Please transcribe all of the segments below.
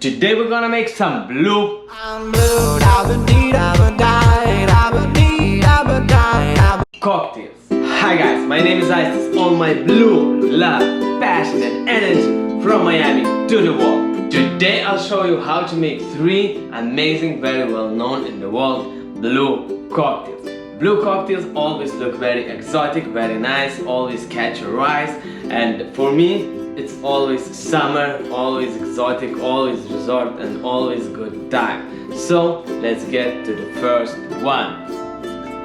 Today we're gonna make some blue cocktails. Hi guys, my name is Isis. All my blue love, passion and energy from Miami to the world. Today I'll show you how to make 3 amazing, very well known in the world blue cocktails. Blue cocktails always look very exotic, very nice, always catch your eyes, and for me it's always summer, always exotic, always resort and always good time. So let's get to the first one.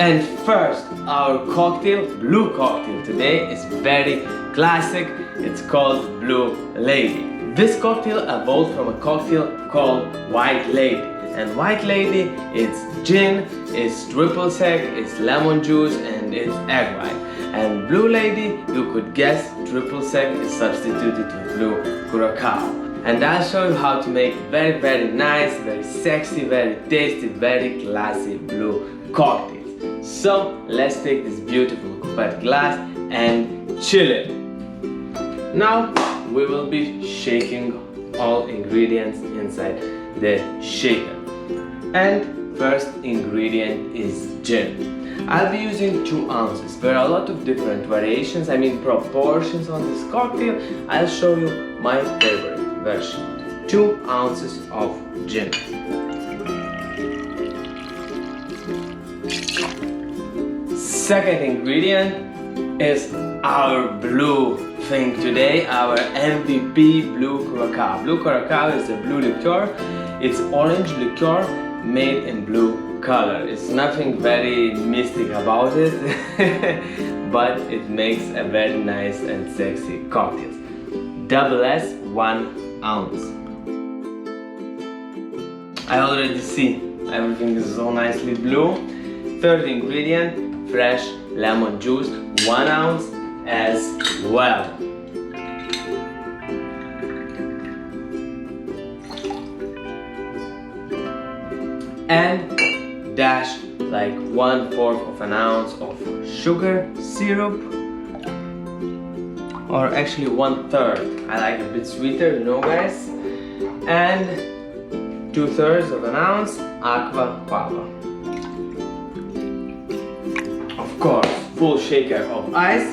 And first, our cocktail, blue cocktail today is very classic. It's called Blue Lady. This cocktail evolved from a cocktail called White Lady. And White Lady, it's gin, it's triple sec, it's lemon juice and it's egg white. And Blue Lady, you could guess, triple sec is substituted to blue curacao. And I'll show you how to make very nice, very sexy, very tasty, very classy blue cocktails. So let's take this beautiful coupette glass and chill it. Now we will be shaking all ingredients inside the shaker. And first ingredient is gin. I'll be using 2 ounces. There are a lot of different variations, proportions on this cocktail. I'll show you my favorite version. 2 ounces of gin. Second ingredient is our blue thing today, our MVP blue curacao. Blue curacao is a blue liqueur. It's orange liqueur made in blue color. It's nothing very mystic about it, but it makes a very nice and sexy cocktail. Double S, 1 ounce. I already see everything is so nicely blue. Third ingredient, fresh lemon juice, 1 ounce as well. And dash like 1/4 of an ounce of sugar syrup, or actually 1/3. I like a bit sweeter, you know guys. And 2/3 of an ounce aqua pava. Of course, full shaker of ice,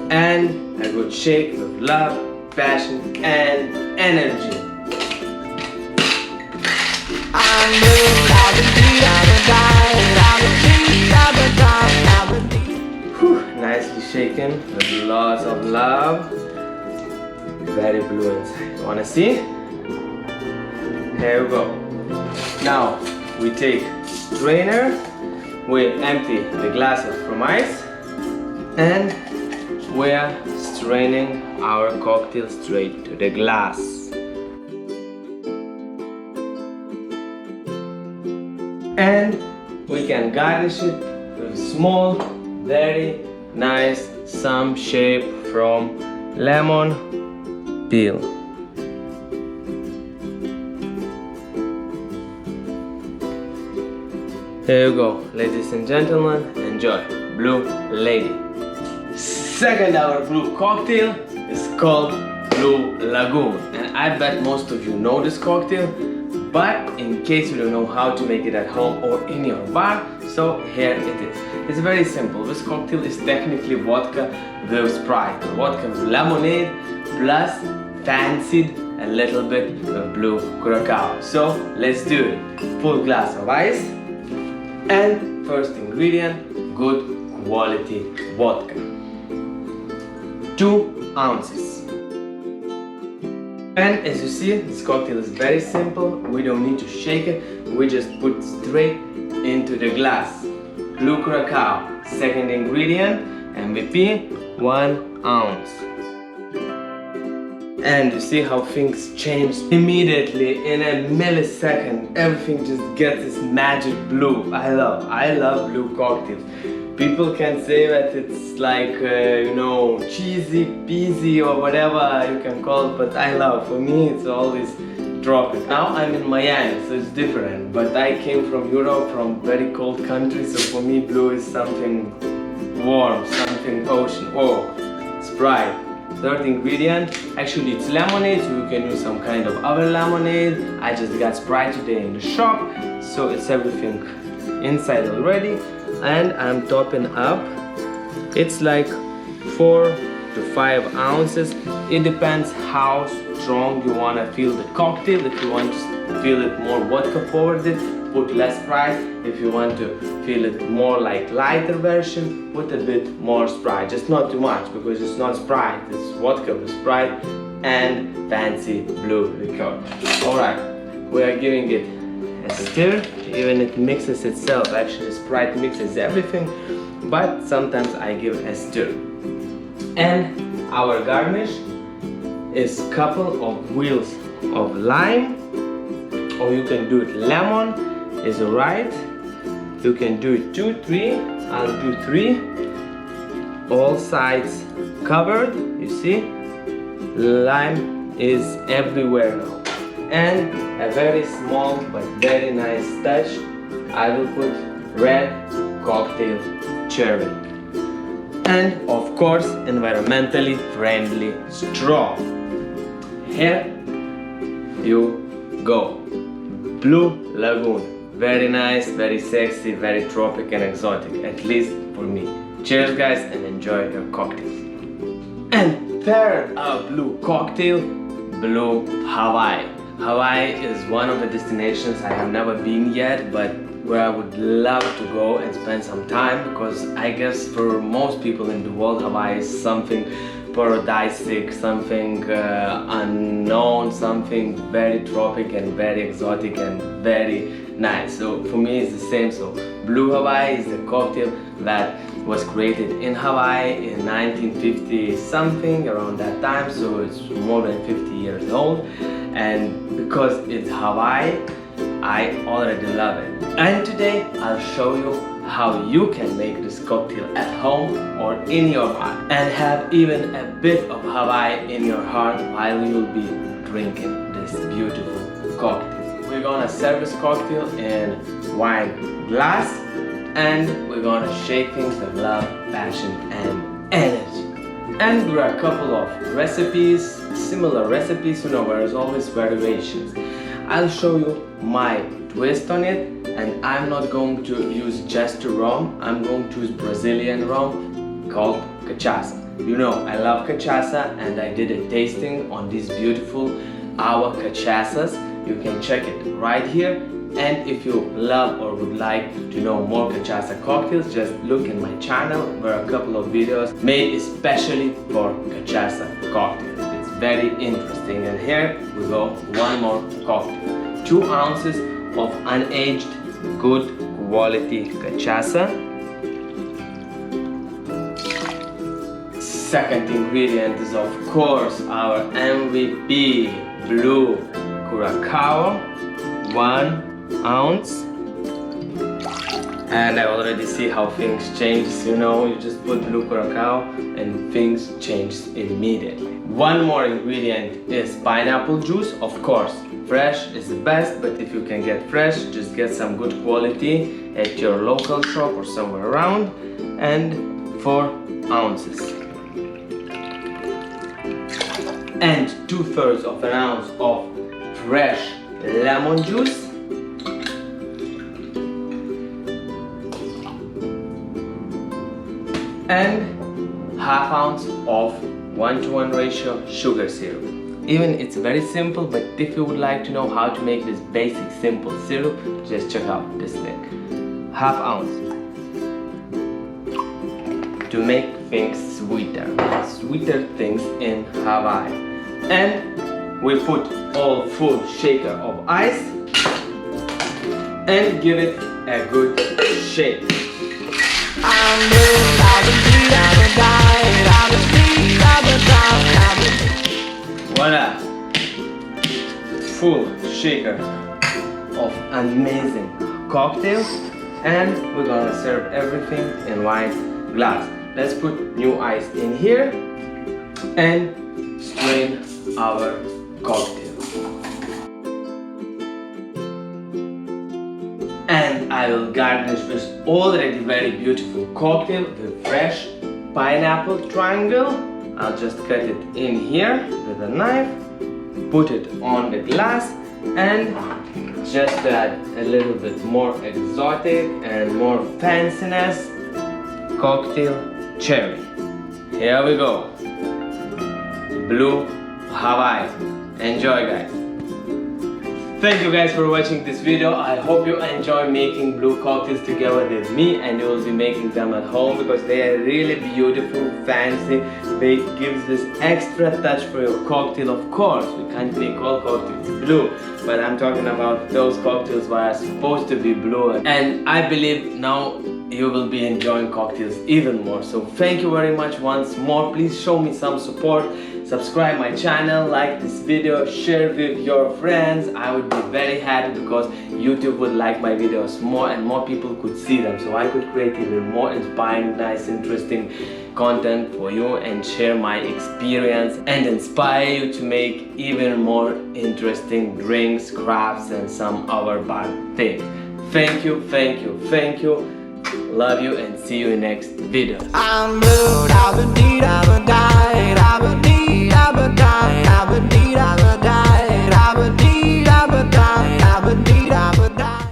and a good shake with love, passion and energy. Whew, nicely shaken with lots of love. Very blue inside. Wanna see? Here we go. Now we take strainer. We empty the glasses from ice and we're straining our cocktail straight to the glass. And we can garnish it with small, very nice, some shape from lemon peel. Here you go, ladies and gentlemen, enjoy Blue Lady. Second, our blue cocktail is called Blue Lagoon. And I bet most of you know this cocktail, but in case you don't know how to make it at home or in your bar, so here it is. It's very simple. This cocktail is technically vodka with Sprite, vodka with lemonade, plus fancied a little bit with blue curacao. So let's do it. Full glass of ice. And first ingredient, good quality vodka. 2 ounces. And as you see, this cocktail is very simple. We don't need to shake it. We just put straight into the glass. Blue curacao. Second ingredient, MVP, 1 ounce. And you see how things change immediately in a millisecond. Everything just gets this magic blue. I love blue cocktails. People can say that it's like, cheesy, peasy or whatever you can call it, but I love. For me, it's always tropical. Now I'm in Miami, so it's different. But I came from Europe, from very cold countries, so for me, blue is something warm, something ocean. Oh, Sprite. third ingredient, actually it's lemonade, so you can use some kind of other lemonade. I just got Sprite today in the shop, so it's everything inside already. And I'm topping up, it's like 4 to 5 ounces. It depends how strong you want to feel the cocktail. If you want to feel it more vodka forward, put less Sprite. If you want to feel it more like lighter version, put a bit more Sprite, just not too much, because it's not Sprite, it's vodka with Sprite and fancy blue liqueur. Alright, we are giving it a stir. Even it mixes itself. Actually Sprite mixes everything, but sometimes I give a stir. And our garnish is couple of wheels of lime, or you can do it lemon is alright. You can do it 2, 3. I'll do 3. All sides covered. You see, lime is everywhere now. And a very small but very nice touch, I will put red cocktail cherry. And of course, environmentally friendly straw. Here you go. Blue Lagoon. Very nice, very sexy, very tropic and exotic, at least for me. Cheers guys, and enjoy your cocktails. And third, our blue cocktail, Blue Hawaii. Hawaii is one of the destinations I have never been yet, but where I would love to go and spend some time, because I guess for most people in the world, Hawaii is something paradisic, something unknown, something very tropic and very exotic and very nice. So for me it's the same. So Blue Hawaii is a cocktail that was created in Hawaii in 1950 something, around that time, so it's more than 50 years old. And because it's Hawaii, I already love it. And today I'll show you how you can make this cocktail at home or in your bar and have even a bit of Hawaii in your heart while you'll be drinking this beautiful cocktail. We're gonna serve this cocktail in wine glass, and we're gonna shake things with love, passion and energy. And there are a couple of recipes, similar recipes, you know, there's always variations. I'll show you my twist on it, and I'm not going to use just rum, I'm going to use Brazilian rum called cachaça. You know, I love cachaça, and I did a tasting on these beautiful our cachaças. You can check it right here. And if you love or would like to know more cachaça cocktails, just look in my channel. There are a couple of videos made especially for cachaça cocktails. It's very interesting. And here we go, one more cocktail. 2 ounces of unaged, good quality cachaça. Second ingredient is of course our MVP blue curacao, 1 ounce. And I already see how things change, you know, you just put blue curacao and things change immediately. One more ingredient is pineapple juice, of course. Fresh is the best, but if you can get fresh, just get some good quality at your local shop or somewhere around. And 4 ounces. And 2/3 of an ounce of fresh lemon juice. And 1/2 ounce of 1:1 ratio sugar syrup. Even it's very simple, but if you would like to know how to make this basic simple syrup, just check out this link. 1/2 ounce to make things sweeter things in Hawaii. And we put all full shaker of ice and give it a good shake. Voila! Full shaker of amazing cocktail, and we're gonna serve everything in wine glass. Let's put new ice in here and strain our cocktail. And I will garnish this already very beautiful cocktail with fresh pineapple triangle I'll just cut it in here with a knife, put it on the glass, and just to add a little bit more exotic and more fanciness, cocktail cherry. Here we go. Blue Hawaii. Enjoy, guys. Thank you guys for watching this video. I hope you enjoy making blue cocktails together with me, and you will be making them at home because they are really beautiful, fancy. They give this extra touch for your cocktail. Of course, we can't make all cocktails blue, but I'm talking about those cocktails that are supposed to be blue. And I believe now you will be enjoying cocktails even more. So thank you very much once more. Please show me some support. Subscribe my channel, like this video, share with your friends. I would be very happy because YouTube would like my videos more and more people could see them, so I could create even more inspiring, nice, interesting content for you and share my experience and inspire you to make even more interesting drinks, crafts, and some other bad things. Thank you, thank you, thank you. Love you and see you in next videos. I'm blue,